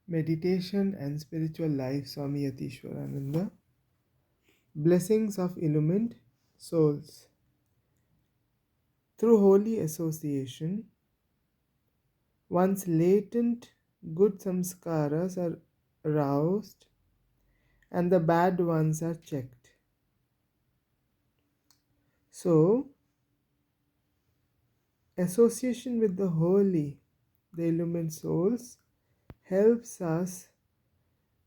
Meditation and Spiritual Life, Swami Yatiswarananda. Blessings of Illumined Souls. Through holy association, one's latent good samskaras are aroused and the bad ones are checked. So, association with the holy, the illumined souls, helps us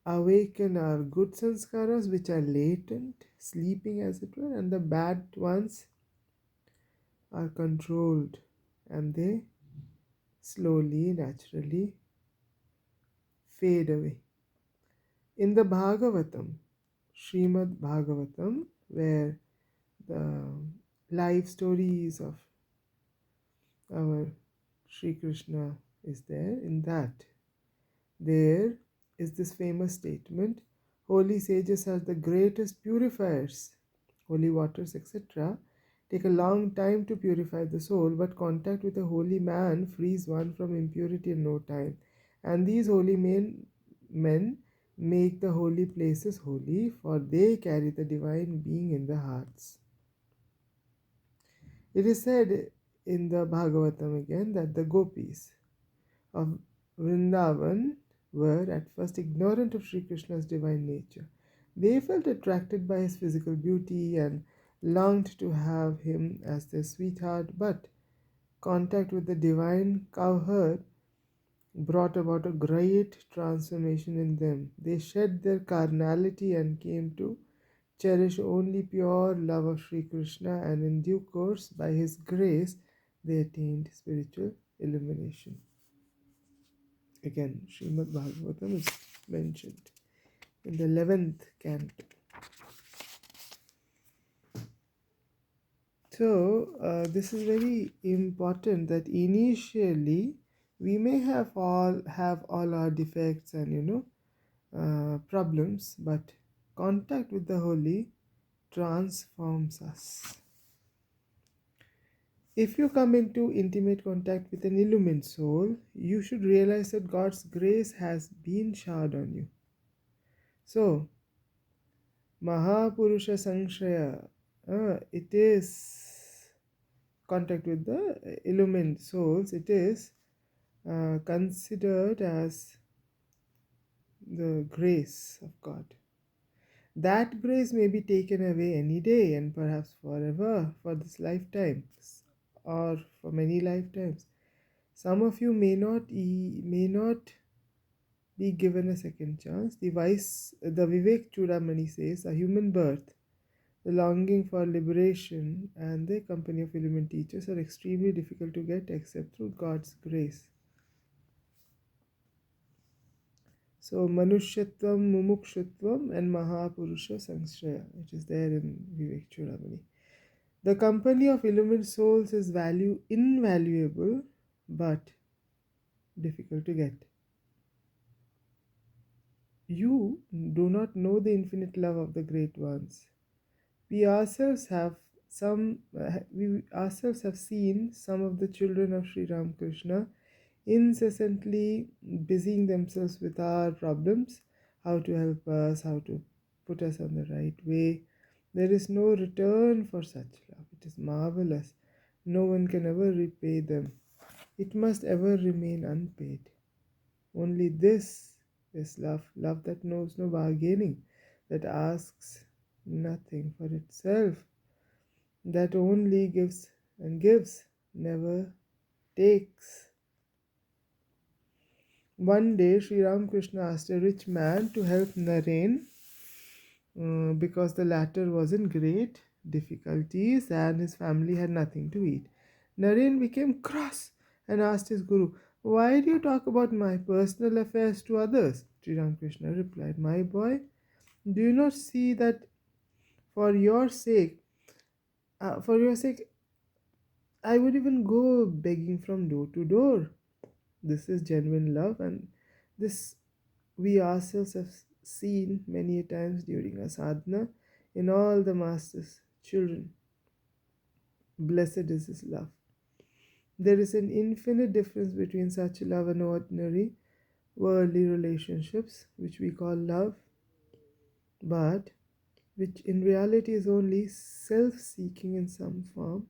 awaken our good sanskaras which are latent, sleeping as it were, and the bad ones are controlled and they slowly, naturally fade away. In the Bhagavatam, Srimad Bhagavatam, where the life stories of our Sri Krishna is there, in that there is this famous statement: holy sages are the greatest purifiers. Holy waters, etc., take a long time to purify the soul, but contact with a holy man frees one from impurity in no time. And these holy men make the holy places holy, for they carry the divine being in their hearts. It is said in the Bhagavatam again that the gopis of Vrindavan were at first ignorant of Sri Krishna's divine nature. They felt attracted by his physical beauty and longed to have him as their sweetheart, but contact with the divine cowherd brought about a great transformation in them. They shed their carnality and came to cherish only pure love of Sri Krishna, and in due course, by his grace, they attained spiritual illumination. Again, Srimad Bhagavatam is mentioned in the 11th canto. So, this is very important that initially we may have all our defects and problems, but contact with the holy transforms us. If you come into intimate contact with an illumined soul, you should realize that God's grace has been showered on you. So, Mahapurusha Sanshaya, it is contact with the illumined souls, it is considered as the grace of God. That grace may be taken away any day and perhaps forever, for this lifetime or for many lifetimes. Some of you may not be given a second chance. The Vivek Chudamani says, a human birth, the longing for liberation, and the company of illumined teachers are extremely difficult to get except through God's grace. So, Manushyatvam, Mumukshutvam, and Mahapurusha Sangshaya, which is there in Vivek Chudamani. The company of illumined souls is invaluable, but difficult to get. You do not know the infinite love of the great ones. We ourselves have seen some of the children of Sri Ramakrishna incessantly busying themselves with our problems, how to help us, how to put us on the right way. There is no return for such love. It is marvelous. No one can ever repay them. It must ever remain unpaid. Only this is love that knows no bargaining, that asks nothing for itself, that only gives and gives, never takes. One day, Sri Ramakrishna asked a rich man to help Naren because the latter was in great difficulties and his family had nothing to eat. Naren became cross and asked his guru, "Why do you talk about my personal affairs to others?" Sri Ramakrishna replied, "My boy, do you not see that for your sake, for your sake, I would even go begging from door to door. This is genuine love, and this we ourselves have seen many times during our sadhana in all the Master's children. Blessed is His love. There is an infinite difference between such love and ordinary worldly relationships, which we call love, but which in reality is only self seeking in some form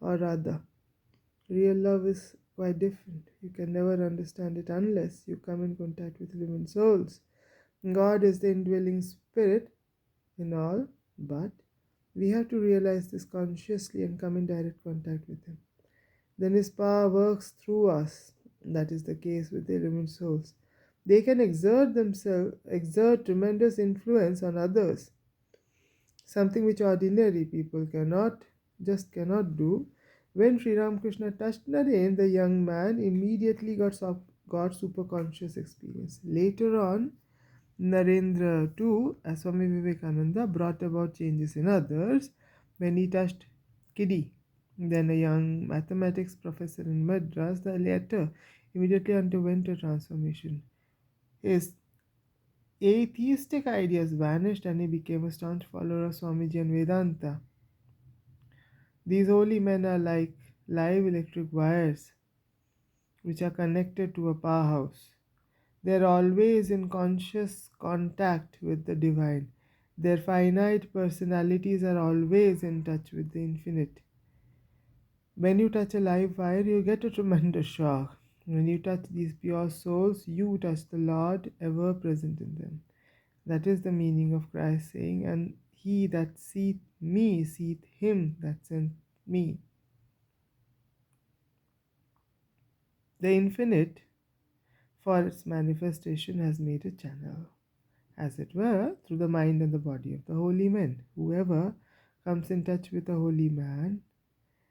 or other. Real love is quite different. You can never understand it unless you come in contact with living souls. God is the indwelling spirit in all, but we have to realize this consciously and come in direct contact with Him. Then His power works through us. That is the case with the living souls. They can exert tremendous influence on others, something which ordinary people cannot do. When Sri Ramakrishna touched Naren, the young man immediately got super conscious experience. Later on, Narendra too, as Swami Vivekananda, brought about changes in others when he touched Kiddy. Then a young mathematics professor in Madras, the latter immediately underwent a transformation. His atheistic ideas vanished and he became a staunch follower of Swamiji and Vedanta. These holy men are like live electric wires which are connected to a powerhouse. They are always in conscious contact with the divine. Their finite personalities are always in touch with the infinite. When you touch a live wire, you get a tremendous shock. When you touch these pure souls, you touch the Lord ever present in them. That is the meaning of Christ saying, and he that seeth me seeth him that sent me. The infinite, for its manifestation, has made a channel, as it were, through the mind and the body of the holy men. Whoever comes in touch with a holy man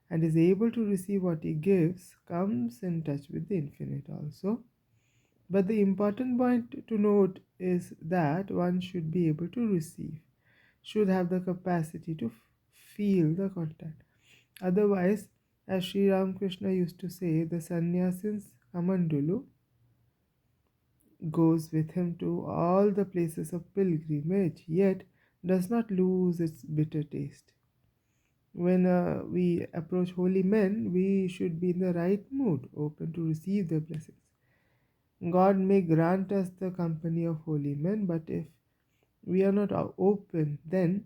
and is able to receive what he gives comes in touch with the infinite also. But the important point to note is that one should be able to receive, should have the capacity to feel the contact. Otherwise, as Sri Ramakrishna used to say, the sannyasin's kamandulu goes with him to all the places of pilgrimage, yet does not lose its bitter taste. When we approach holy men, we should be in the right mood, open to receive their blessings. God may grant us the company of holy men, but if we are not open, then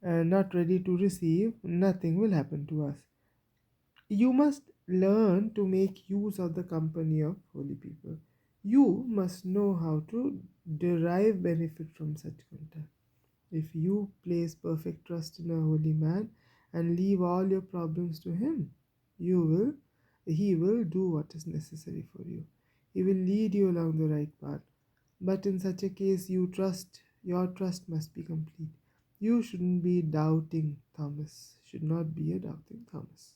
not ready to receive, nothing will happen to us. You must learn to make use of the company of holy people. You must know how to derive benefit from such contact. If you place perfect trust in a holy man and leave all your problems to him, he will do what is necessary for you. He will lead you along the right path. But in such a case, your trust must be complete. You shouldn't be doubting Thomas, should not be a doubting Thomas.